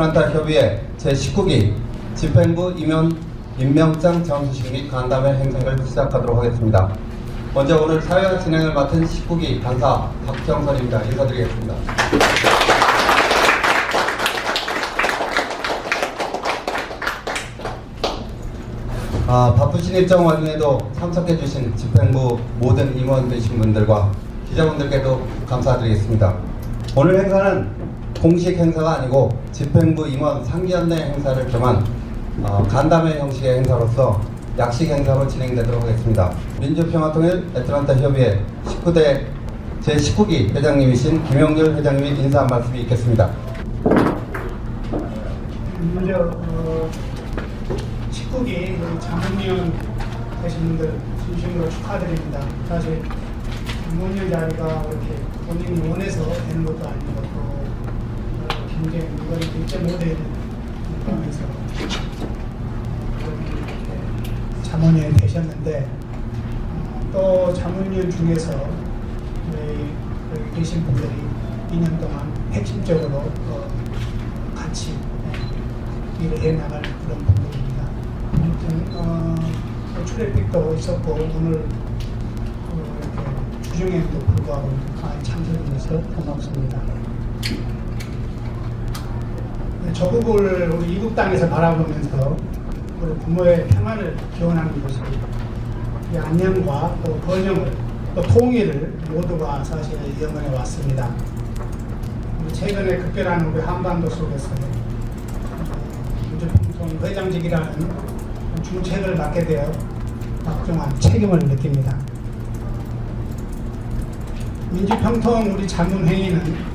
애틀란타 협의회 제19기 집행부 임명장 전수식 및 간담회 행사를 시작하도록 하겠습니다. 먼저 오늘 사회와 진행을 맡은 19기 간사 박경선입니다. 인사드리겠습니다. 바쁘신 일정 와중에도 참석해주신 집행부 모든 임원 되신 분들과 기자분들께도 감사드리겠습니다. 오늘 행사는 공식 행사가 아니고 집행부 임원 상기연내 행사를 겸한 간담회 형식의 행사로서 약식 행사로 진행되도록 하겠습니다. 민주평화통일 애틀란타 협의회 19대 제19기 회장님이신 김영렬 회장님이 인사 한 말씀이 있겠습니다. 먼저 19기 자문위원 되신 분들 진심으로 축하드립니다. 사실 자문위원 자리가 이렇게 본인이 원해서 되는 것도 아닌 것도 굉장히 이걸 일제 모델을 하면서 이렇게 자문위원 되셨는데 또 자문위원 중에서 여기 계신 분들이 2년 동안 핵심적으로 같이 일을 해나갈 그런 분들입니다. 아무튼 출애픽도 있었고 오늘 이렇게 주중에도 불구하고 많이 참석해 주셔서 고맙습니다. 조국을 우리 이국 땅에서 바라보면서 우리 부모의 평안을 기원하는 것이 이 안녕과 또 번영을 또 통일을 모두가 사실 염원해 왔습니다. 최근에 급변한 우리 한반도 속에서 민주평통 회장직이라는 중책을 맡게 되어 막중한 책임을 느낍니다. 민주평통 우리 자문회의는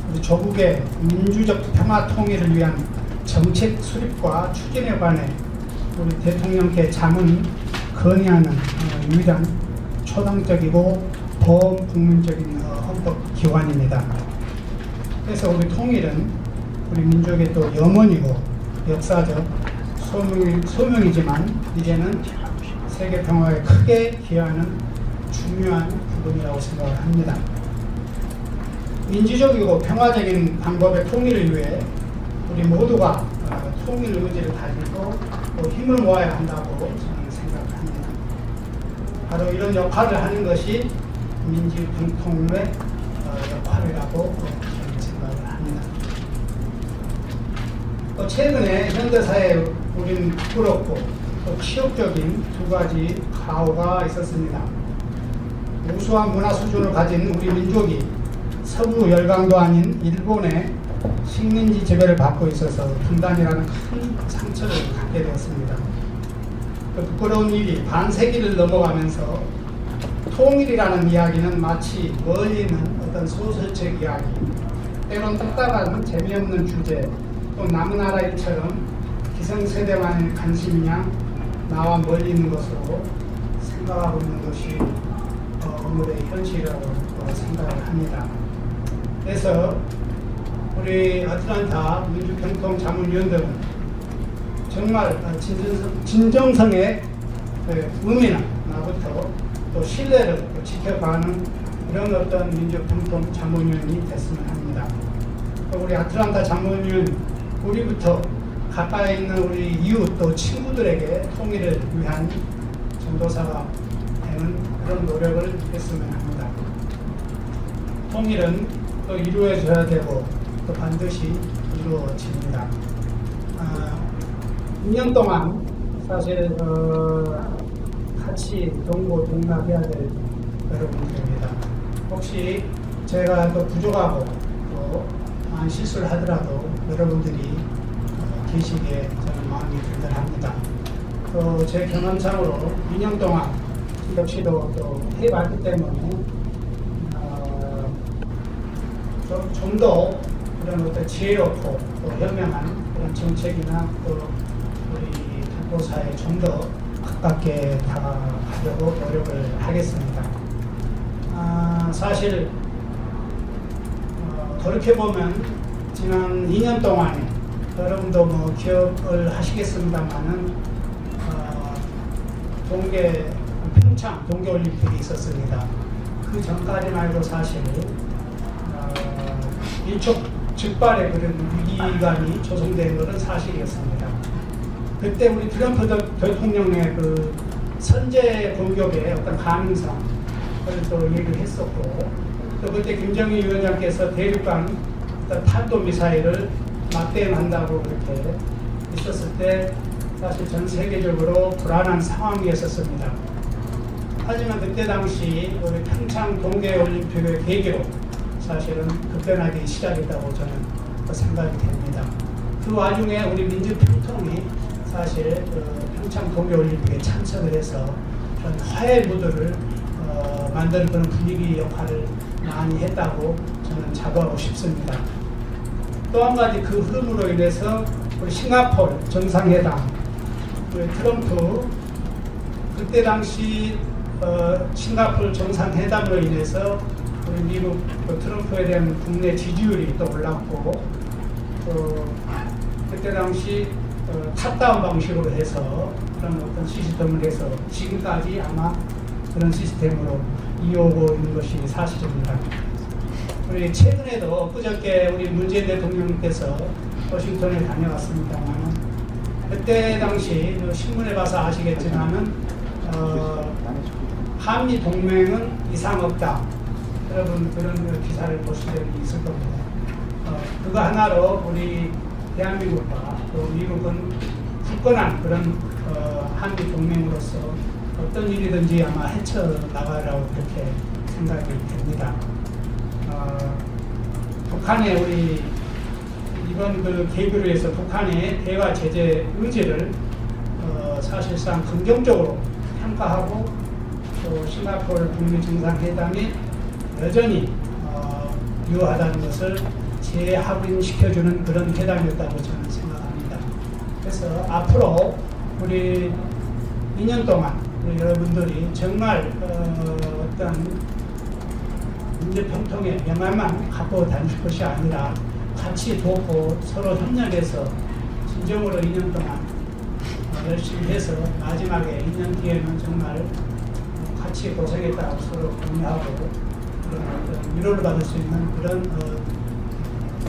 우리 조국의 민주적 평화 통일을 위한 정책 수립과 추진에 관해 우리 대통령께 자문 건의하는 유일한 초당적이고 범국민적인 헌법 기관입니다. 그래서 우리 통일은 우리 민족의 또 염원이고 역사적 소명이지만 이제는 세계 평화에 크게 기여하는 중요한 부분이라고 생각을 합니다. 민주적이고 평화적인 방법의 통일을 위해 우리 모두가 통일 의지를 가지고 또 힘을 모아야 한다고 저는 생각을 합니다. 바로 이런 역할을 하는 것이 민주평통의 역할이라고 저는 생각을 합니다. 또 최근에 현대사회에 우리는 부끄럽고 또 치욕적인 두 가지 가오가 있었습니다. 우수한 문화 수준을 가진 우리 민족이 서부 열강도 아닌 일본의 식민지 지배를 받고 있어서 분단이라는 큰 상처를 갖게 되었습니다. 그 부끄러운 일이 반세기를 넘어가면서 통일이라는 이야기는 마치 멀리 있는 어떤 소설책 이야기, 때론 딱딱한 재미없는 주제, 또 남은 나라 일처럼 기성세대만의 관심이냐 나와 멀리 있는 것으로 생각하고 있는 것이 오늘의 현실이라고 생각을 합니다. 그래서 우리 애틀란타 민주평통 자문위원들은 정말 진정성의 의미나 나부터 또 신뢰를 지켜가는 이런 어떤 민주평통 자문위원이 됐으면 합니다. 또 우리 애틀란타 자문위원 우리부터 가까이 있는 우리 이웃 또 친구들에게 통일을 위한 전도사가 되는 그런 노력을 했으면 합니다. 통일은 또 이루어져야 되고 또 반드시 이루어집니다. 2년 동안 사실 같이 동고동락해야 될 여러분들입니다. 혹시 제가 또 부족하고 또 많은 실수를 하더라도 여러분들이 계시기에 저는 마음이 들들합니다. 또 제 경험상으로 2년 동안 역시도 또 해봤기 때문에 좀 더 그런 어떤 지혜롭고 또 현명한 그런 정책이나 또 우리 당도사에 좀 더 가깝게 다가가려고 노력을 하겠습니다. 사실 돌이켜보면 지난 2년 동안에 여러분도 뭐 기억을 하시겠습니다만은 평창 동계올림픽이 있었습니다. 그 전까지만 해도 사실 일촉 즉발의 그런 위기감이 조성된 것은 사실이었습니다. 그때 우리 트럼프 대통령의 그 선제 공격의 어떤 가능성을 또 얘기를 했었고, 또 그때 김정일 위원장께서 대륙간 탄도미사일을 막대한다고 그렇게 있었을 때 사실 전 세계적으로 불안한 상황이었었습니다. 하지만 그때 당시 우리 평창 동계올림픽의 계기로 사실은 급변하기 시작했다고 저는 생각이 됩니다. 그 와중에 우리 민주평통이 사실 평창 동계올림픽에 참석을 해서 그런 화해 무드를 만드는 그런 분위기 역할을 많이 했다고 저는 자부하고 싶습니다. 또 한 가지 그 흐름으로 인해서 우리 싱가포르 정상회담, 우리 트럼프 그때 당시 싱가포르 정상회담으로 인해서 우리 미국 트럼프에 대한 국내 지지율이 또 올랐고, 또 그때 당시 탑다운 방식으로 해서 그런 어떤 시스템을 해서 지금까지 아마 그런 시스템으로 이어오고 있는 것이 사실입니다. 우리 최근에도 그저께 우리 문재인 대통령께서 워싱턴에 다녀왔습니다만, 그때 당시 신문에 봐서 아시겠지만은 한미 동맹은 이상 없다. 여러분 그런 기사를 보신 적이 있을 겁니다. 그거 하나로 우리 대한민국과 또 미국은 굳건한 그런 한미 동맹으로서 어떤 일이든지 아마 헤쳐나가라고 그렇게 생각이 됩니다. 북한의 우리 이번 그 계기로 해서 북한의 대화 제재 의지를 사실상 긍정적으로 평가하고, 또 싱가포르 북미 정상회담이 여전히 유효하다는 것을 재확인시켜주는 그런 회담이었다고 저는 생각합니다. 그래서 앞으로 우리 2년 동안 우리 여러분들이 정말 어떤 민주평통의 명함만 갖고 다닐 것이 아니라 같이 돕고 서로 협력해서 진정으로 2년 동안 열심히 해서 마지막에 2년 뒤에는 정말 같이 고생했다고 서로 공유하고 그런 어떤 위로를 받을 수 있는 그런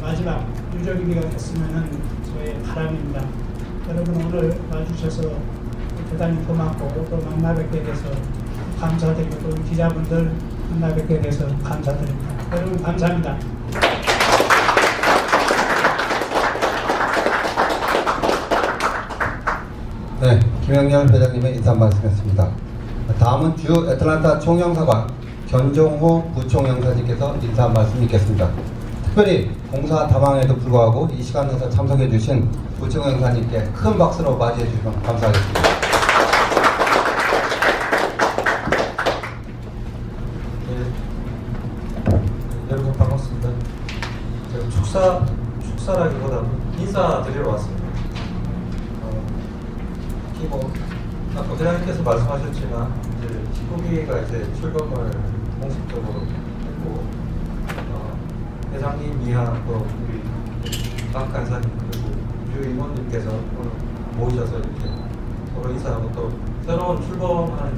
마지막 유족의미가 됐으면 저의 바람입니다. 여러분 오늘 와주셔서 대단히 고맙고 또 만나 뵙게 돼서 감사드리고, 또 기자분들 만나 뵙게 돼서 감사드립니다. 여러분 감사합니다. 네, 김영렬 회장님의 인사 말씀했습니다. 다음은 주 애틀란타 총영사관 견종호 부총영사님께서 인사 말씀 있겠습니다. 특별히 공사 다망에도 불구하고 이 시간에서 참석해 주신 부총영사님께 큰 박수로 맞이해 주시면 감사하겠습니다. 네, 여러분 반갑습니다. 제가 축사라기보다는 인사드리러 왔습니다. 특히 아까 회장님께서 말씀하셨지만 이제 19기가 이제 출범을 공식적으로 했고, 회장님 이하 또 우리 박 간사님 그리고 유 임원님께서 오늘 모이셔서 이렇게 서로 인사하고 또 새로운 출범하는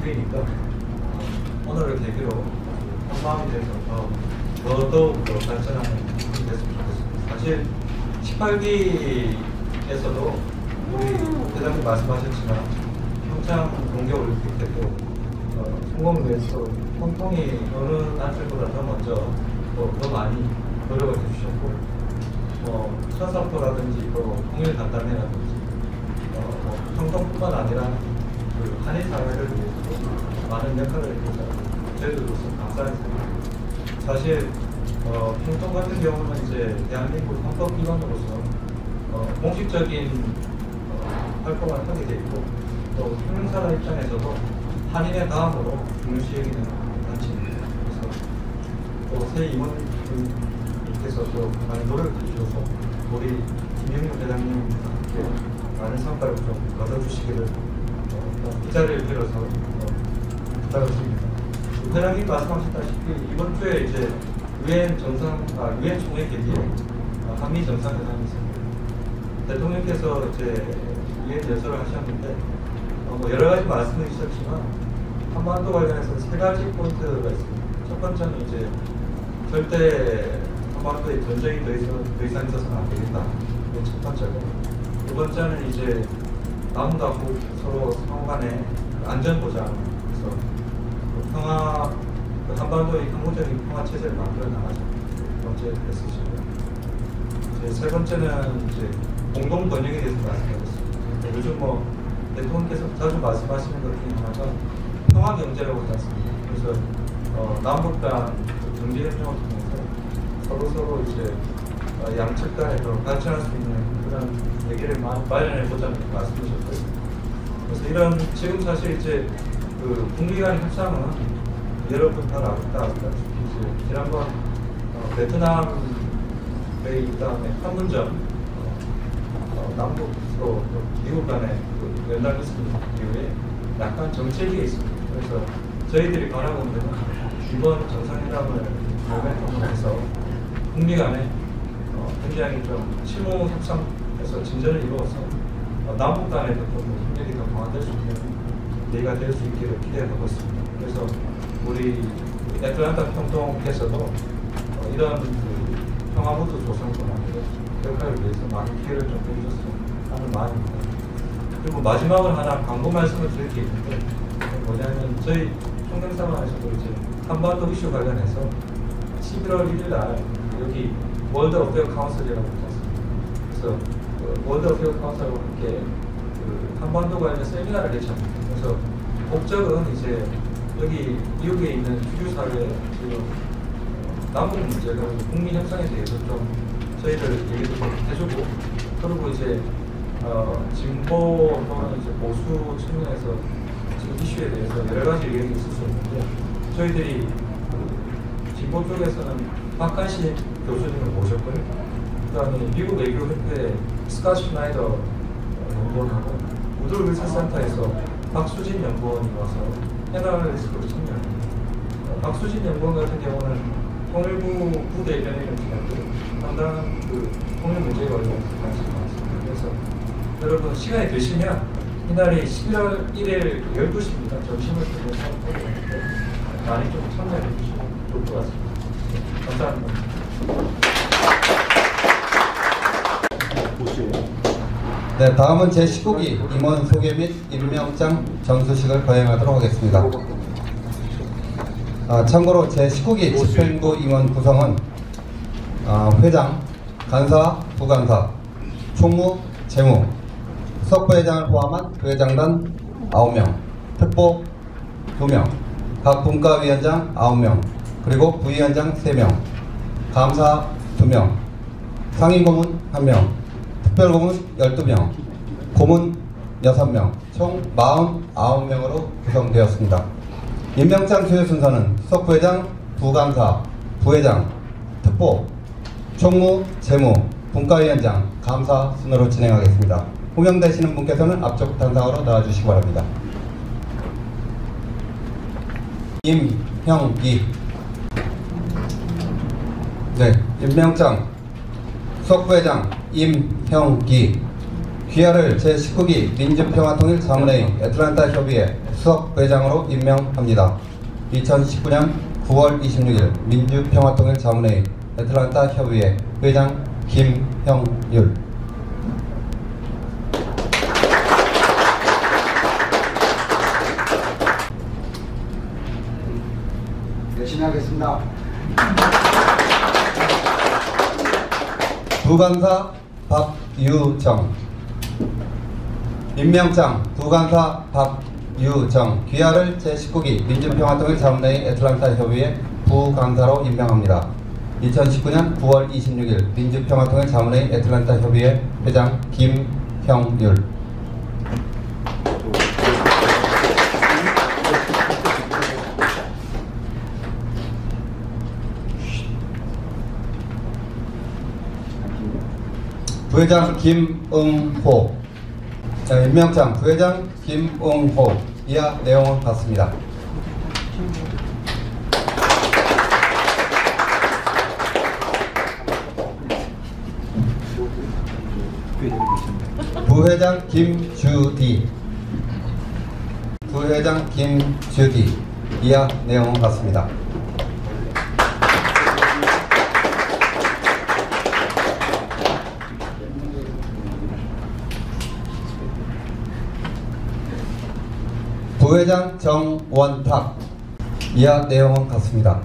기회니까 오늘을 계기로 한 마음이 돼서 더더욱 더 발전하는 일이 됐으면 좋겠습니다. 사실 18기에서도 우리 대장님 말씀하셨지만 평창 동계올림픽 때도 성공을 위해서 평통이 어느 단체보다 더 먼저 더 많이 노력을 해주셨고, 천사포라든지 또 통일 간담회라든지 평통뿐만 아니라 그 한일 사회를 위해서 많은 역할을 해주셔서 저희들로서 감사하게 생각합니다. 사실 평통 같은 경우는 이제 대한민국 헌법기관으로서 공식적인 활동을 하게 돼 있고, 또 평행사람 입장에서도 한인의 다음으로 중요시 여기는 단체입니다. 그래서 또 새 임원님께서 또 많이 노력을 해주셔서 우리 김영렬 회장님과 함께 많은 성과를 좀 거둬주시기를 이 자리를 빌어서 부탁을 드립니다. 회장님 말씀하셨다시피 이번 주에 이제 유엔 총회 계기에 한미 정상회담이 있습니다. 대통령께서 이제 유엔 연설을 하셨는데 여러 가지 말씀을 주셨지만 한반도 관련해서 세 가지 포인트가 있습니다. 첫 번째는 이제 절대 한반도에 전쟁이 더 이상 있어서는 안 되겠다. 이게 첫 번째고, 두 번째는 이제 남과 북 서로 상호 간의 안전 보장, 그래서 평화, 한반도의 항구적인 평화 체제를 만들어 나가자. 두 번째 메시지고요. 이제 세 번째는 이제 공동 번영에 대해서 말씀드렸습니다. 요즘 뭐 대통령께서 자주 말씀하시는 것 중에 하나가 평화 경제라고 하지 않습니까? 그래서 남북 간 경제 협정을 통해서 서로 이제 양측 간에도 발전할 수 있는 그런 대기를 마련해 보자는 말씀이셨고요. 그래서 이런 지금 사실 이제 그 북미 간 협상은 여러분 다 알다시피 이제 지난번 베트남 회의 그다음에 판문점 남북으로 미국 간의 그 연락 있은 이후에 약간 정체기에 있습니다. 그래서 저희들이 바라고 있는 이번 정상회담을 모멘텀으로 해서 북미 간에 굉장히 좀 실무 협상에서 진전을 이루어서 남북 간에도 좀 협력이 더 강화될 수 있는 예가 될 수 있기를 기대하고 있습니다. 그래서 우리 애틀란타 평통께서도 이런 그 평화무드 조성과 역할을 위해서 많은 기회를 좀 해주셨으면 하는 마음입니다. 그리고 마지막으로 하나 광고 말씀을 드릴 게 있는데 뭐냐면 저희 총경사관에서도 이제 한반도 이슈 관련해서 11월 1일 날 여기 월드 어페어 카운슬이라고 있습니다. 그래서 그 월드 어페어 카운슬하고 함께 그 한반도 관련 세미나를 개최합니다. 그래서 목적은 이제 여기 미국에 있는 주류 사회 지금 남북 문제가 북미 협상에 대해서 좀 저희들 얘기도 좀 해주고, 그리고 이제 진보 또는 이제 보수 측면에서 지금 이슈에 대해서 여러 가지 의견이 있을 수 있는데, 저희들이 진보 쪽에서는 박한식 교수님을 모셨고요. 그다음에 미국 외교협회 스카치 슈나이더 연구원하고 우드 윌슨센터에서 박수진 연구원이 와서 패널리스트로 참여합니다. 박수진 연구원 같은 경우는 통일부 부대변인을 지냈고 상당한 그 통일 문제에 관련해서 관심이 많습니다. 그래서 여러분 시간이 되시면 이날이 11월 1일 12시입니다. 점심을 통해서 많이 좀 참여해 주시면 좋을 것 같습니다. 감사합니다. 네, 다음은 제19기 임원 소개 및 임명장 전수식을 거행하도록 하겠습니다. 참고로 제19기 집행부 임원 구성은 회장, 간사, 부간사, 총무, 재무, 수석부회장을 포함한 부회장단 9명, 특보 2명, 각 분과위원장 9명, 그리고 부위원장 3명, 감사 2명, 상임고문 1명, 특별고문 12명, 고문 6명, 총 49명으로 구성되었습니다. 임명장 수여 순서는 수석부회장, 부감사, 부회장, 특보, 총무, 재무, 분과위원장, 감사 순으로 진행하겠습니다. 호명되시는 분께서는 앞쪽 단상으로 나와주시기 바랍니다. 임형기. 네, 임명장 수석부회장 임형기. 귀하를 제19기 민주평화통일자문회의 애틀란타 협의회 수석부회장으로 임명합니다. 2019년 9월 26일 민주평화통일자문회의 애틀란타 협의회 회장 김형율. 열심히 하겠습니다. 부간사 박유정. 임명장 부간사 박유정. 귀하를 제19기 민주평화통일자문회의 애틀란타 협의회 부간사로 임명합니다. 2019년 9월 26일 민주평화통일자문회의 애틀란타 협의회 회장 김형율. 부회장 김응호. 자, 임명장 부회장 김응호. 이하 내용은 같습니다. 부회장 김주디. 부회장 김주디. 이하 내용은 같습니다. 부회장 정원탁. 이하 내용은 같습니다.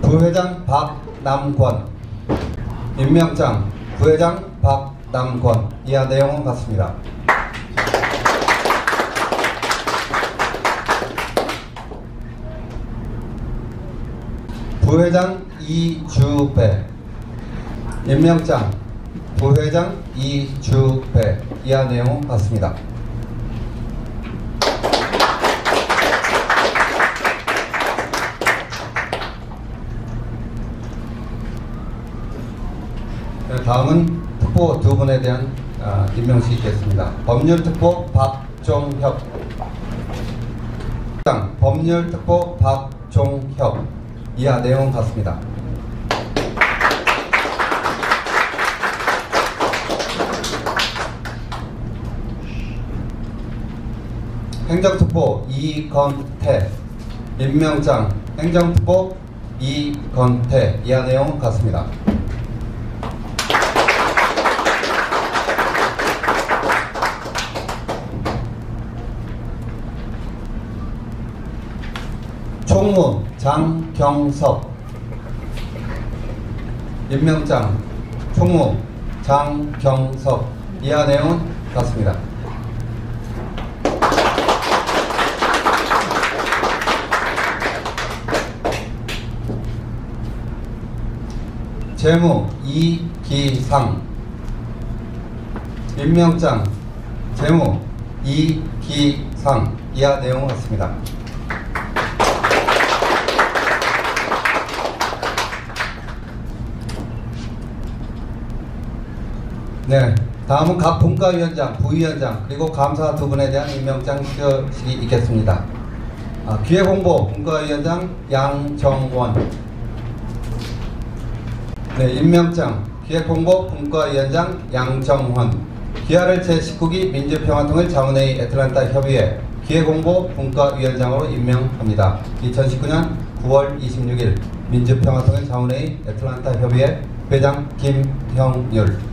부회장 박남권. 임명장 부회장 박남권. 이하 내용은 같습니다. 부회장 이주배. 임명장 부회장 이주배. 이하 내용은 같습니다. 다음은 특보 두 분에 대한 임명시 있겠습니다. 법률특보 박종협. 법률특보 박종협. 이하 내용 같습니다. 행정특보 이건태. 임명장 행정특보 이건태. 이하 내용 같습니다. 총무 장경섭. 임명장 총무 장경섭. 이하 내용은 같습니다. 재무 이기상. 임명장 재무 이기상. 이하 내용은 같습니다. 네, 다음은 각 분과위원장, 부위원장, 그리고 감사 두 분에 대한 임명장 시식이 있겠습니다. 기획홍보 분과위원장 양정원. 네, 임명장 기획홍보 분과위원장 양정원. 기아를 제19기 민주평화통일 자문회의 애틀랜타 협의회 기획홍보 분과위원장으로 임명합니다. 2019년 9월 26일 민주평화통일 자문회의 애틀랜타 협의회 회장 김형률.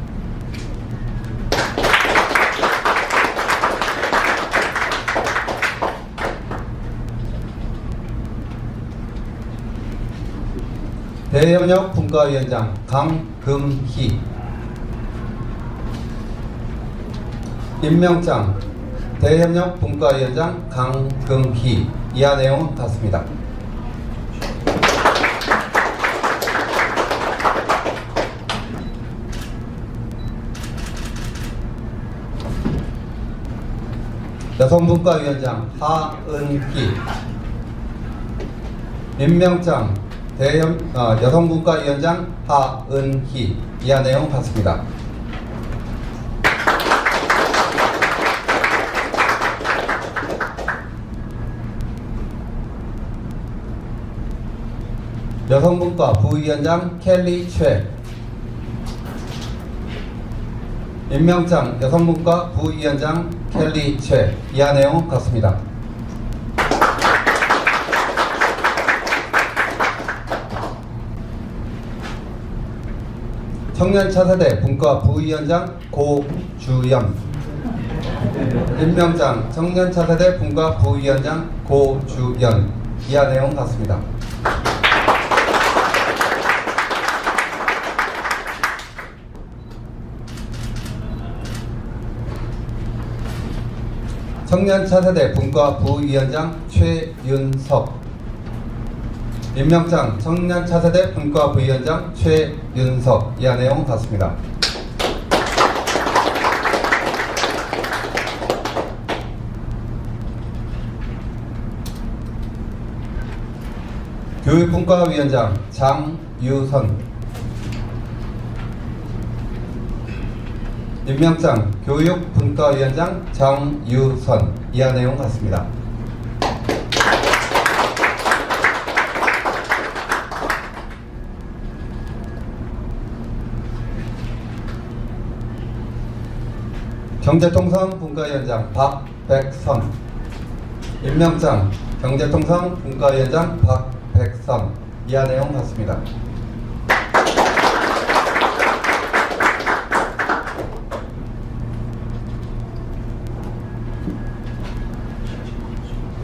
대협력 분과위원장 강금희. 임명장 대협력 분과위원장 강금희. 이하 내용은 같습니다. 여성분과위원장 하은희. 임명장 여성분과위원장 하은희. 이하 내용 같습니다. 여성분과 부위원장 켈리 최. 임명장 여성분과 부위원장 켈리 최. 이하 내용 같습니다. 청년 차세대 분과 부위원장 고주연. 임명장 청년 차세대 분과 부위원장 고주연. 이하 내용 같습니다. 청년 차세대 분과 부위원장 최윤석. 임명장 청년 차세대 분과 부위원장 최윤석. 이하 내용 같습니다. 교육분과위원장 장유선. 임명장 교육분과위원장 장유선. 이하 내용 같습니다. 경제통상분과위원장 박백선. 임명장 경제통상분과위원장 박백선. 이하 내용 같습니다.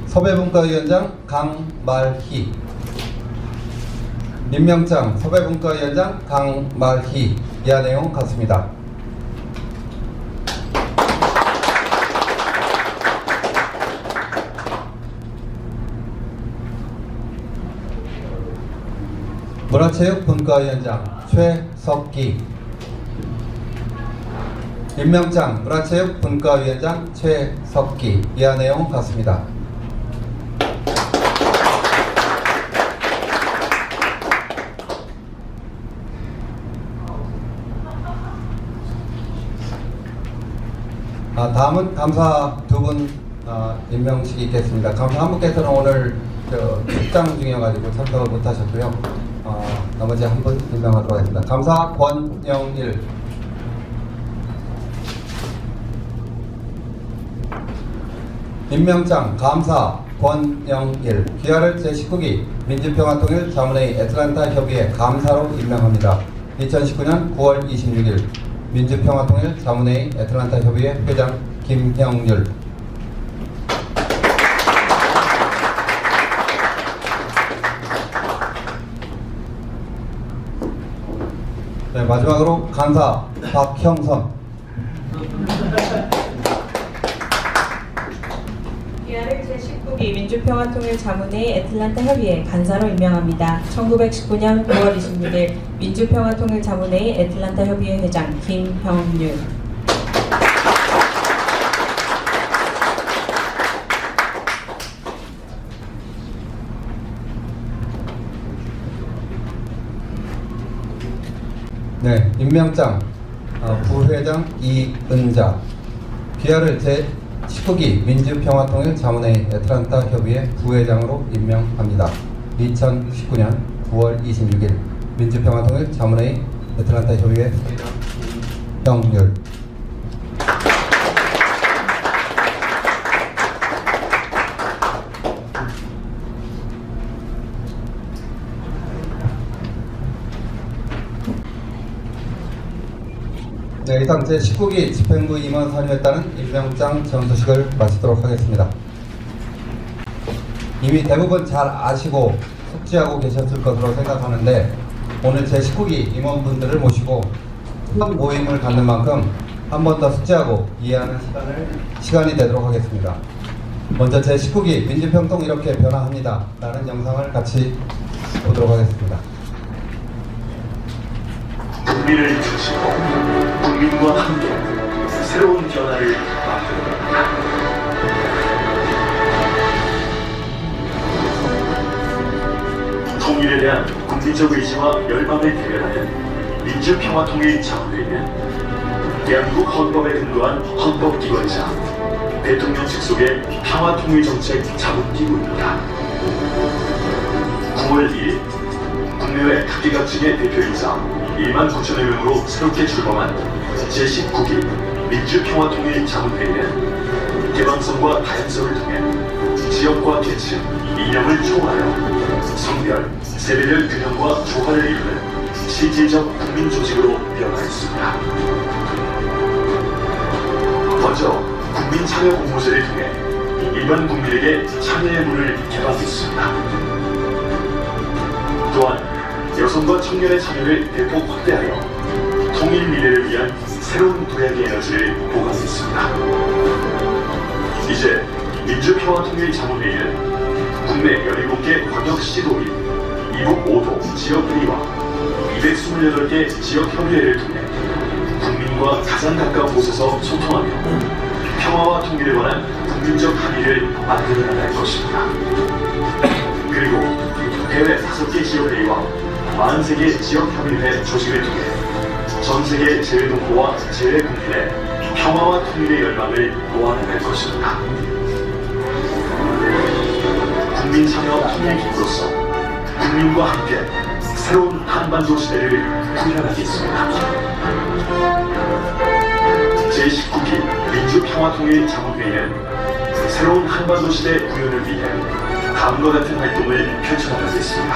섭외분과위원장 강말희, 임명장 섭외분과위원장 강말희, 이하 내용 같습니다. 문화체육분과위원장 최석기, 임명장 문화체육분과위원장 최석기, 이하 내용 같습니다. 다음은 감사 두 분 임명식이 있겠습니다. 감사 한 분께서는 오늘 출장 중이어가지고 참석을 못하셨고요. 나머지 한 분 임명하도록 하겠습니다. 감사 권영일, 임명장 감사 권영일, 귀하를 제19기 민주평화통일 자문회의 애틀랜타 협의회 감사로 임명합니다. 2019년 9월 26일 민주평화통일 자문회의 애틀랜타 협의회 회장 김형률. 네, 마지막으로 간사 박형선, 귀하를 제19기 민주평화통일 자문회의 애틀랜타 협의회 간사로 임명합니다. 1919년 9월 26일 민주평화통일 자문회의 애틀랜타 협의회 회장 김형률. 네, 임명장 부회장 이은자, 귀하를 제19기 민주평화통일 자문회의 애틀랜타 협의회 부회장으로 임명합니다. 2019년 9월 26일 민주평화통일 자문회의 애틀랜타 협의회 회장 김형률. 네, 이상 제19기 집행부 임원 선임에 따른 임명장 전수식을 마치도록 하겠습니다. 이미 대부분 잘 아시고 숙지하고 계셨을 것으로 생각하는데, 오늘 제19기 임원분들을 모시고 첫 모임을 갖는 만큼 한 번 더 숙지하고 이해하는 시간이 되도록 하겠습니다. 먼저 제19기 민주평통 이렇게 변화합니다 라는 영상을 같이 보도록 하겠습니다. 국민을 중심으로 국민과 함께 새로운 변화를 만들어갑니다. 통일에 대한 국민적 의지와 열망을 대변하는 민주평화통일 자문회의는 대한민국 헌법에 근거한 헌법기관이자 대통령 직속의 평화통일정책 자문기구입니다. 9월 2일 국내외 각계각층의 대표이사 1만 9천여 명으로 새롭게 출범한 제19기 민주평화통일 자문회의는 개방성과 다양성을 통해 지역과 계층, 이념을 초월하여 성별, 세대별 균형과 조화를 이루는 실질적 국민조직으로 변화했습니다. 먼저 국민 참여 공모제를 통해 일반 국민에게 참여의 문을 개방했습니다. 또한 여성과 청년의 참여를 대폭 확대하여 통일 미래를 위한 새로운 도약의 에너지를 보강했습니다. 이제 민주평화통일자문회의는 국내 17개 광역시도민, 이북 5도 지역회의와 228개 지역협의회를 통해 국민과 가장 가까운 곳에서 소통하며 평화와 통일에 관한 국민적 합의를 만들어 나갈 것입니다. 그리고 해외 5개 지역회의와 43개 지역협의회 조직을 통해 전세계 재외동포와 재외국민의 평화와 통일의 열망을 모아나갈 것입니다. 국민참여 통일기구로서 국민과 함께 새로운 한반도 시대를 구현하겠습니다. 제19기 민주평화통일자문회의는 새로운 한반도 시대 구현을 위해 다음과 같은 활동을 펼쳐나가겠습니다.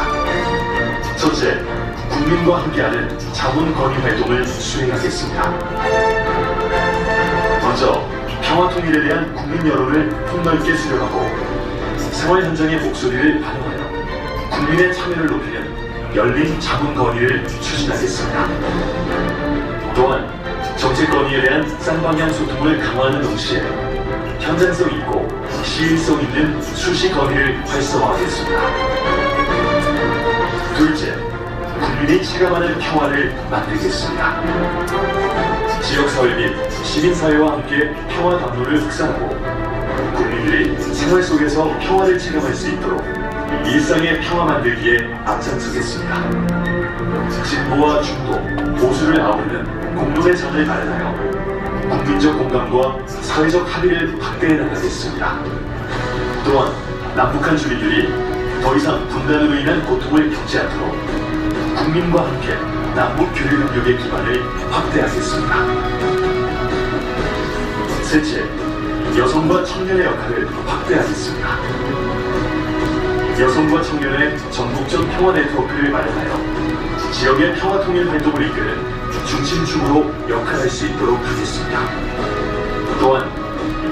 첫째, 국민과 함께하는 자문 건의 활동을 수행하겠습니다. 먼저 평화통일에 대한 국민 여론을 폭넓게 수렴하고 생활 현장의 목소리를 반영하여 국민의 참여를 높이는 열린 자문 건의를 추진하겠습니다. 또한 정책 건의에 대한 쌍방향 소통을 강화하는 동시에 현장성 있고 시일성 있는 수시 건의를 활성화하겠습니다. 둘째, 국민이 체감하는 평화를 만들겠습니다. 지역사회 및 시민사회와 함께 평화 담론을 확산하고 국민들이 생활 속에서 평화를 체감할 수 있도록 일상의 평화 만들기에 앞장서겠습니다. 진보와 중도, 보수를 아우르는 공론의 장을 마련하여 국민적 공감과 사회적 합의를 확대해 나가겠습니다. 또한 남북한 주민들이 더 이상 분단으로 인한 고통을 겪지 않도록 국민과 함께 남북 교류 협력의 기반을 확대하겠습니다. 셋째, 여성과 청년의 역할을 확대하겠습니다. 여성과 청년의 전국적 평화 네트워크를 마련하여 지역의 평화 통일 활동을 이끄는 중심축으로 역할할 수 있도록 하겠습니다. 또한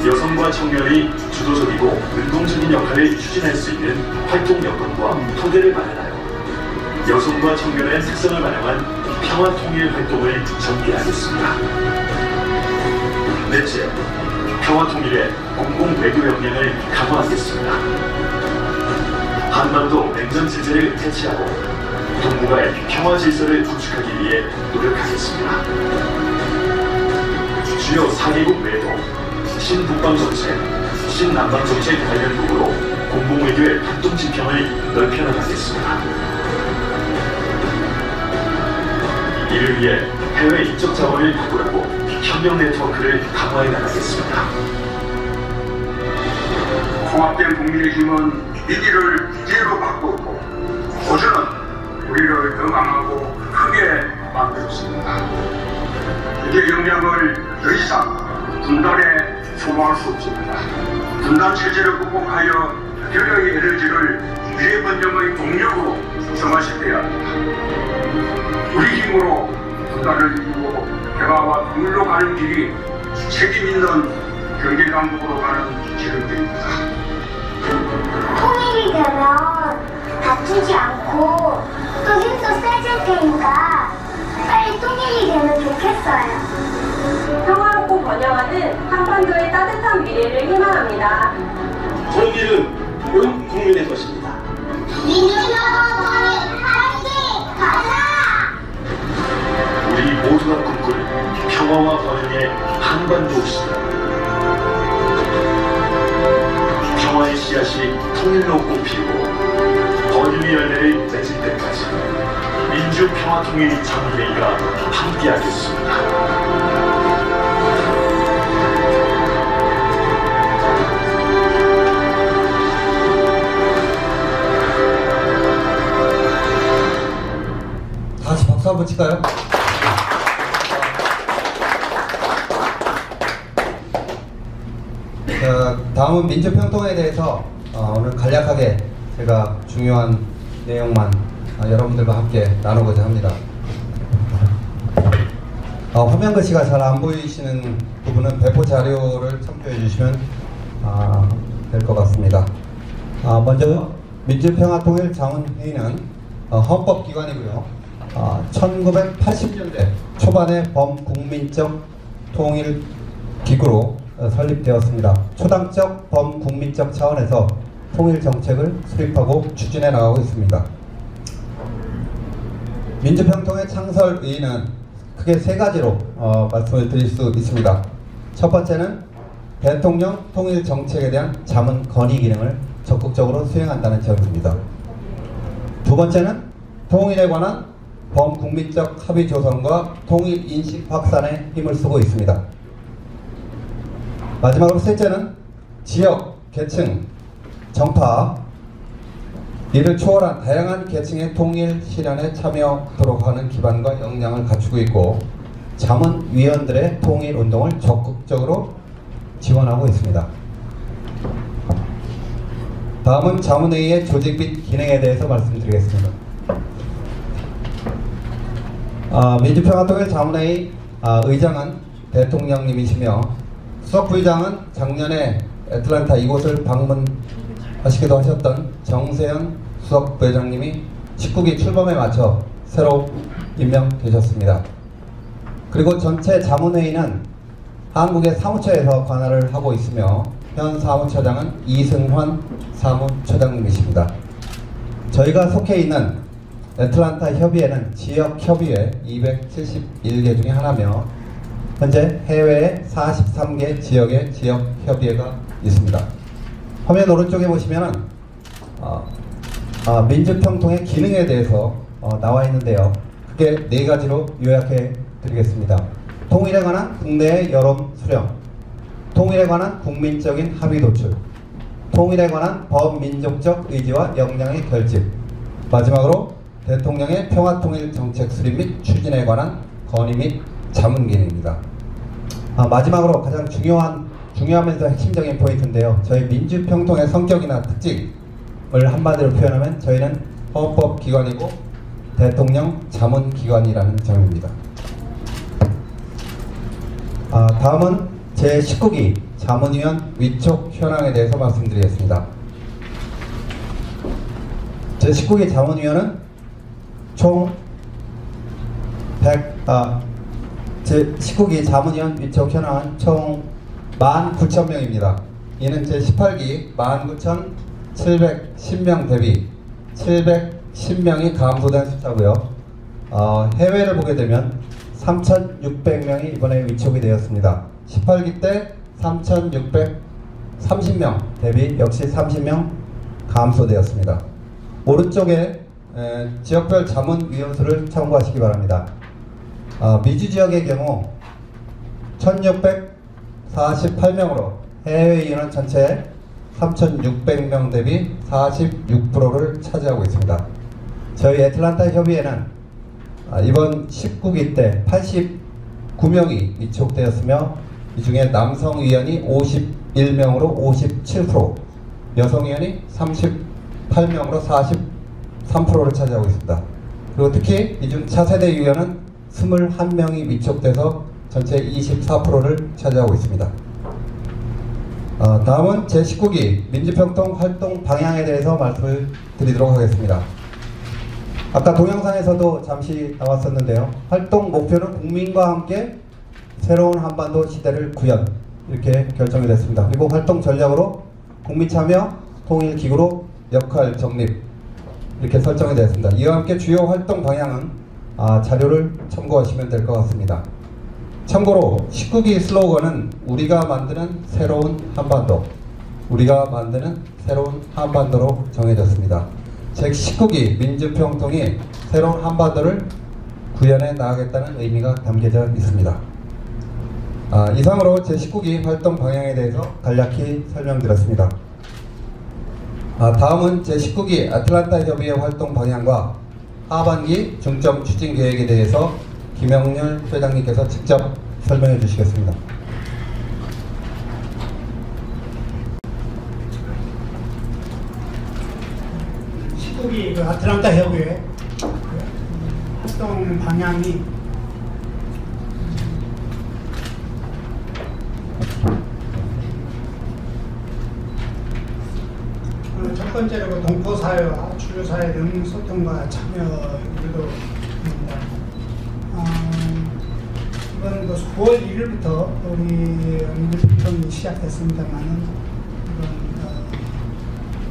여성과 청년이 주도적이고 능동적인 역할을 추진할 수 있는 활동 여건과 토대를 마련하여 여성과 청년의 특성을 반영한 평화 통일 활동을 전개하겠습니다. 넷째, 평화 통일의 공공 외교 역량을 강화하겠습니다. 한반도 냉전 체제를 해체하고 동북아의 평화 질서를 구축하기 위해 노력하겠습니다. 주요 4개국 외에도 신북방 정책, 신남방 정책 관련국으로 공공외교의 활동 지평을 넓혀나가겠습니다. 이를 위해 해외 인적 자원을 확보하고 협력 네트워크를 강화해 나가겠습니다. 통합된 국민의힘은 위기를 기회로 바꾸고 호주는 우리를 더 강하고 크게 만들었습니다. 이제 역량을 더 이상 분단에 소모할 수 없습니다. 분단 체제를 극복하여 결여의 에너지를 미래 번영의 동력으로 정화시켜야 합니다. 우리 힘으로 분단을 이기고 평화와 통일로 가는 길이 책임 있는 경제 강국으로 가는 지름길입니다. 통일이 되면 다투지 않고 또 힘도 세질 테니까 빨리 통일이 되면 좋겠어요. 평화롭고 번영하는 한반도의 따뜻한 미래를 희망합니다. 통일은 온 국민의 것입니다. 우리 모두가 꿈꾸는 평화와 번영의 한반도 시대. 평화의 씨앗이 통일로 꽃피우고 번영의 열매를 맺을 때까지 민주평화통일 자문회의가 함께하겠습니다. 다시 박수 한번 칠까요? 다음은 민주평통에 대해서 오늘 간략하게 제가 중요한 내용만 여러분들과 함께 나누고자 합니다. 화면 글씨가 잘 안 보이시는 부분은 배포 자료를 참조해 주시면 될 것 같습니다. 먼저 민주평화통일자문회의는 헌법기관이고요. 1980년대 초반에 범국민적 통일기구로 설립되었습니다. 초당적 범국민적 차원에서 통일 정책을 수립하고 추진해 나가고 있습니다. 민주평통의 창설 의의는 크게 세 가지로 말씀을 드릴 수 있습니다. 첫 번째는 대통령 통일 정책에 대한 자문 건의 기능을 적극적으로 수행한다는 점입니다. 두 번째는 통일에 관한 범국민적 합의 조성과 통일 인식 확산에 힘을 쓰고 있습니다. 마지막으로 셋째는 지역, 계층, 정파 이를 초월한 다양한 계층의 통일 실현에 참여하도록 하는 기반과 역량을 갖추고 있고 자문위원들의 통일 운동을 적극적으로 지원하고 있습니다. 다음은 자문회의의 조직 및 기능에 대해서 말씀드리겠습니다. 민주평화통일 자문회의 의장은 대통령님이시며 수석부의장은 작년에 애틀랜타 이곳을 방문하시기도 하셨던 정세현 수석부회장님이 19기 출범에 맞춰 새로 임명되셨습니다. 그리고 전체 자문회의는 한국의 사무처에서 관할을 하고 있으며 현 사무처장은 이승환 사무처장님이십니다. 저희가 속해 있는 애틀랜타 협의회는 지역협의회 271개 중에 하나며 현재 해외에 43개 지역의 지역협의회가 있습니다. 화면 오른쪽에 보시면은 민주평통의 기능에 대해서 나와 있는데요. 크게 4가지로 요약해 드리겠습니다. 통일에 관한 국내의 여론 수렴, 통일에 관한 국민적인 합의 도출, 통일에 관한 범민족적 의지와 역량의 결집, 마지막으로 대통령의 평화통일 정책 수립 및 추진에 관한 건의 및 자문 기능입니다. 마지막으로 가장 중요하면서 핵심적인 포인트인데요. 저희 민주평통의 성격이나 특징을 한마디로 표현하면 저희는 헌법기관이고 대통령 자문기관이라는 점입니다. 다음은 제19기 자문위원 위촉 현황에 대해서 말씀드리겠습니다. 제19기 자문위원은 총 제19기 자문위원 위촉 현황은 총 19,000명입니다. 이는 제18기 19,710명 대비 710명이 감소된 숫자고요. 해외를 보게 되면 3,600명이 이번에 위촉이 되었습니다. 18기 때 3,630명 대비 역시 30명 감소되었습니다. 오른쪽에 지역별 자문위원수를 참고하시기 바랍니다. 미주 지역의 경우 1,648명으로 해외인원 전체 3,600명 대비 46%를 차지하고 있습니다. 저희 애틀랜타 협의회는 이번 19기 때 89명이 위촉되었으며 이 중에 남성 위원이 51명으로 57%, 여성 위원이 38명으로 43%를 차지하고 있습니다. 그리고 특히 이 중 차세대 위원은 21명이 위촉돼서 전체 24%를 차지하고 있습니다. 다음은 제19기 민주평통 활동 방향에 대해서 말씀을 드리도록 하겠습니다. 아까 동영상에서도 잠시 나왔었는데요. 활동 목표는 국민과 함께 새로운 한반도 시대를 구현, 이렇게 결정이 됐습니다. 그리고 활동 전략으로 국민 참여, 통일 기구로 역할 정립, 이렇게 설정이 되었습니다. 이와 함께 주요 활동 방향은 자료를 참고하시면 될 것 같습니다. 참고로 19기 슬로건은 우리가 만드는 새로운 한반도, 우리가 만드는 새로운 한반도로 정해졌습니다. 제19기 민주평통이 새로운 한반도를 구현해 나가겠다는 의미가 담겨져 있습니다. 이상으로 제19기 활동 방향에 대해서 간략히 설명드렸습니다. 다음은 제19기 애틀랜타 협의회 활동 방향과 하반기 중점 추진 계획에 대해서 김영률 회장님께서 직접 설명해 주시겠습니다. 그 애틀랜타 협의회 활동 방향이 첫 번째로 동포사회와 주류사회 등 소통과 참여 유도입니다. 이번 9월 1일부터 우리 민주평통이 시작됐습니다만은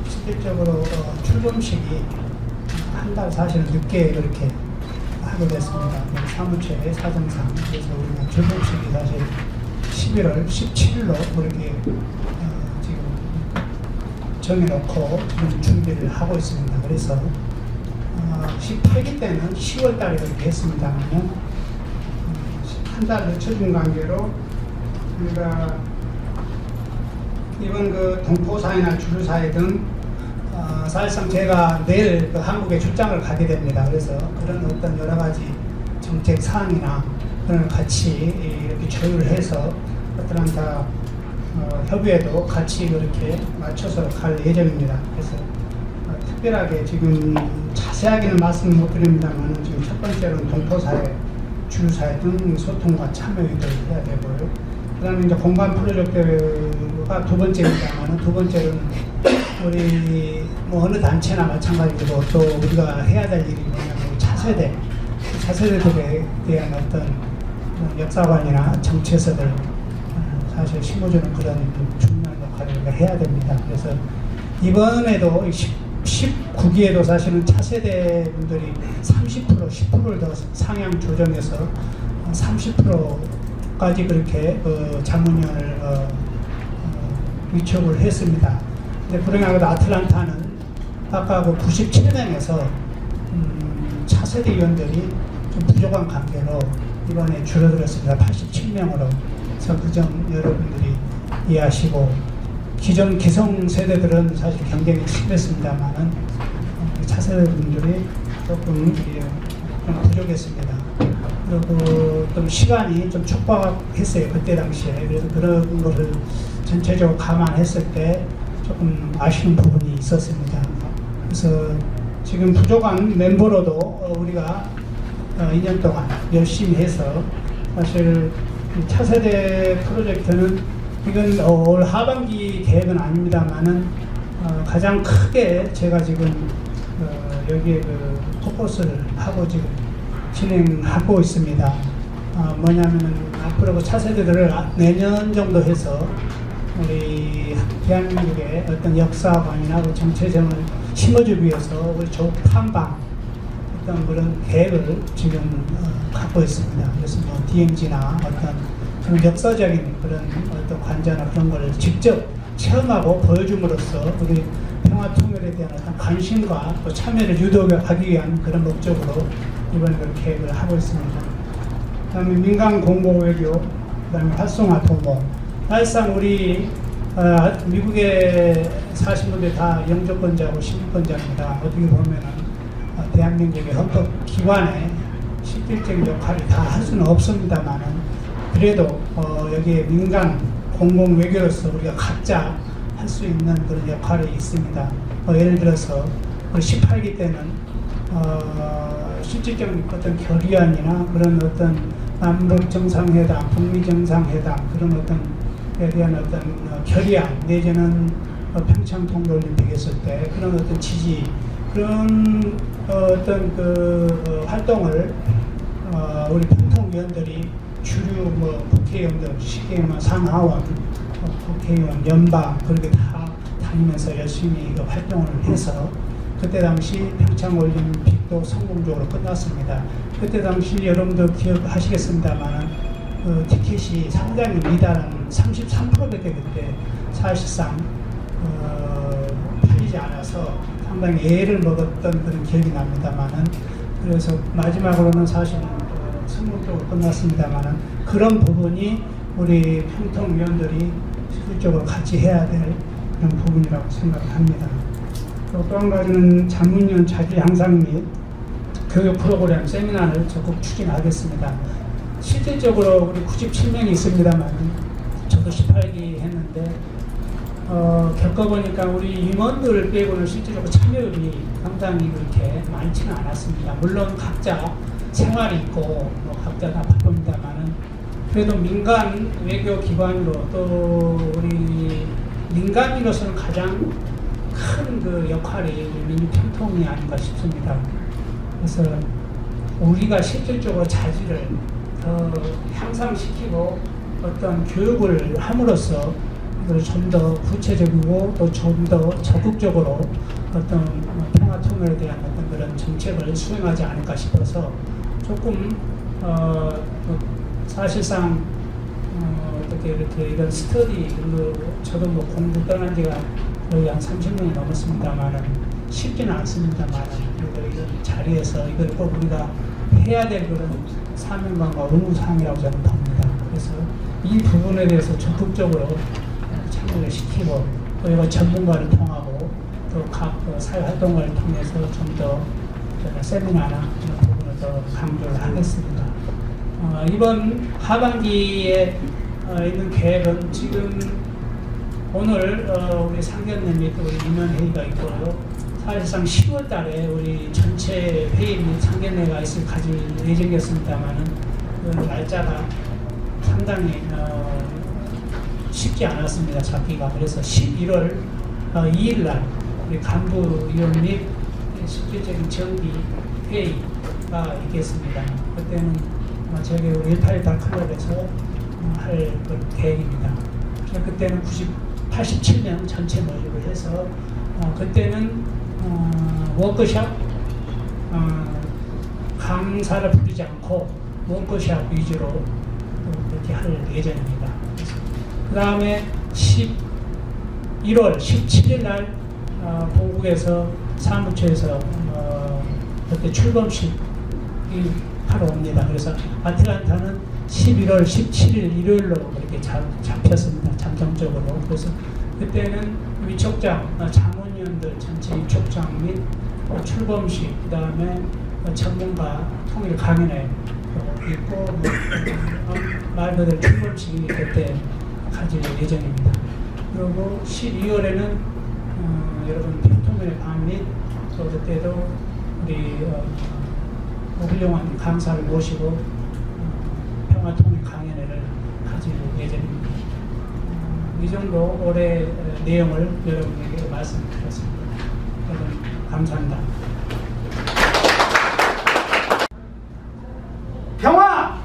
실질적으로 출범식이 한 달 사실 늦게 그렇게 하게 됐습니다. 사무처의 사정상. 그래서 우리가 출범식이 사실 11월 17일로 그렇게 지금 정해놓고 지금 준비를 하고 있습니다. 그래서 18기 때는 10월 달에 그렇게 했습니다만 한 달 늦춰진 관계로 우리가 이번 그 동포사회나 주류사회 등 사실상 제가 내일 그 한국에 출장을 가게 됩니다. 그래서 그런 어떤 여러 가지 정책 사항이나 그런 같이 이렇게 조율을 해서 애틀랜타 협의회도 같이 그렇게 맞춰서 갈 예정입니다. 그래서 특별하게 지금 자세하게는 말씀 못 드립니다만 지금 첫 번째로는 동포사회 주류사회 등 소통과 참여를 해야 되고요. 그다음에 이제 공간 프로젝트가 두 번째입니다만, 두 번째는 우리 뭐 어느 단체나 마찬가지고 또 우리가 해야 될 일이 뭐냐면 차세대들에 대한 어떤 역사관이나 정체성을 사실 심어주는 그런 중요한 역할을 우리가 해야 됩니다. 그래서 이번에도 19기에도 사실은 차세대 분들이 30%, 10%를 더 상향 조정해서 30%까지 그렇게 자문위원을 위촉을 했습니다. 근데 불행하게도 아틀란타는 아까 그 97명에서 차세대 위원들이 좀 부족한 관계로 이번에 줄어들었습니다. 87명으로. 그래서 그 점 여러분들이 이해하시고, 기성 세대들은 사실 경쟁이 심했습니다만은 차세대 분들이 조금 부족했습니다. 그리고 좀 시간이 좀 촉박했어요, 그때 당시에. 그래서 그런 것을 전체적으로 감안했을 때 조금 아쉬운 부분이 있었습니다. 그래서 지금 부족한 멤버로도 우리가 2년 동안 열심히 해서, 사실 차세대 프로젝트는 이건 올 하반기 계획은 아닙니다만은 가장 크게 제가 지금 여기에 그 포커스를 하고 지금 진행하고 있습니다. 뭐냐면은 앞으로 그 차세대들을 내년 정도 해서 우리 대한민국의 어떤 역사관이나 그 정체성을 심어주기 위해서 우리 조 탐방 어떤 그런 계획을 지금 갖고 있습니다. 그래서 뭐 DMZ나 어떤 그런 역사적인 그런 어떤 관자나 그런 걸 직접 체험하고 보여줌으로써 우리 평화 통일에 대한 어떤 관심과 또 참여를 유도하기 위한 그런 목적으로 이번에 그런 계획을 하고 있습니다. 그다음에 민간 공보 외교, 그다음에 활성화 도모. 사실상 우리 미국에 사신 분들 다 영주권자고 시민권자입니다. 어떻게 보면은 대한민국의 헌법 기관의 실질적인 역할을 다 할 수는 없습니다만은, 그래도 여기에 민간 공공 외교로서 우리가 각자 할 수 있는 그런 역할이 있습니다. 예를 들어서 우리 18기 때는 실질적인 어떤 결의안이나 그런 어떤 남북 정상회담, 북미 정상회담 그런 어떤 에 대한 어떤 결의안 내지는 평창 동계올림픽 했을 때 그런 어떤 지지, 그런 어떤 그 활동을 우리 평통위원들이 주류 뭐 국회의원들, 쉽게 말하면 상하원, 국회의원, 연방 그렇게 다 다니면서 열심히 그 활동을 해서 그때 당시 평창올림픽도 성공적으로 끝났습니다. 그때 당시 여러분도 기억하시겠습니다만 티켓이 상당히 미달한 33%밖에 그때 사실상 팔리지 않아서 상당히 애를 먹었던 그런 기억이 납니다만은, 그래서 마지막으로는 사실 성공적으로 끝났습니다만은 그런 부분이 우리 평통위원들이 실질적으로 같이 해야 될 그런 부분이라고 생각합니다. 또 한 가지는 자문위원 자질 향상 및 교육 프로그램 세미나를 적극 추진하겠습니다. 실질적으로 우리 97명이 있습니다만 저도 18기 했는데 겪어보니까 우리 임원들 빼고는 실질적으로 참여율이 상당히 그렇게 많지는 않았습니다. 물론 각자 생활이 있고 뭐 각자 다 바쁩니다만은 그래도 민간 외교 기관으로 또 우리 민간인으로서는 가장 큰 그 역할이 민주평통이 아닌가 싶습니다. 그래서 우리가 실질적으로 자질을 더 향상시키고 어떤 교육을 함으로써 이걸 좀 더 구체적이고 또 좀 더 적극적으로 어떤 평화 통일에 대한 어떤 그런 정책을 수행하지 않을까 싶어서 조금 사실상 어떻게 이렇게 이런 스터디, 저도 뭐 공부 떠난 지가 거의 한 30년이 넘었습니다만은 쉽지는 않습니다만은 이런 자리에서 이걸 꼭 우리가 해야 될 그런 사명감과 의무사항이라고 저는 봅니다. 그래서 이 부분에 대해서 적극적으로 참여를 시키고 또 이거 전문가를 통하고 또 각 사회활동을 통해서 좀 더 세미나나 이런 부분을 더 강조를 하겠습니다. 이번 하반기에 있는 계획은 지금 오늘 우리 상견례 및 우리 임원회의가 있고요. 사실상 10월 달에 우리 전체 회의 및 상견례가 가질 예정이었습니다만은 그 날짜가 상당히 쉽지 않았습니다. 잡기가. 그래서 11월 2일 날 우리 간부위원 및 실질적인 정기 회의가 있겠습니다. 그때는 저기 181 클럽에서 할 계획입니다. 그때는 87명 전체 모집을 해서 그때는 워크숍 강사를 부르지 않고 워크숍 위주로 그렇게 할 예정입니다. 그 다음에 1월 17일 날 본국에서 사무처에서 그때 출범식이 하러 옵니다. 그래서 아틀란타는 11월 17일 일요일로 이렇게 잡혔습니다. 잠정적으로. 그래서 그때는 위촉장, 자문위원들 전체 위촉장 및 출범식, 그 다음에 전문가 통일 강연회 있고 말 그대로 출범식이 그때 가질 예정입니다. 그리고 12월에는 여러분 평통일의 밤 및 또 그때도 우리 훌륭한 강사를 모시고 평화통일 강연회를 가질 예정입니다. 이 정도 올해 내용을 여러분에게 말씀드렸습니다. 여러분 감사합니다. 평화!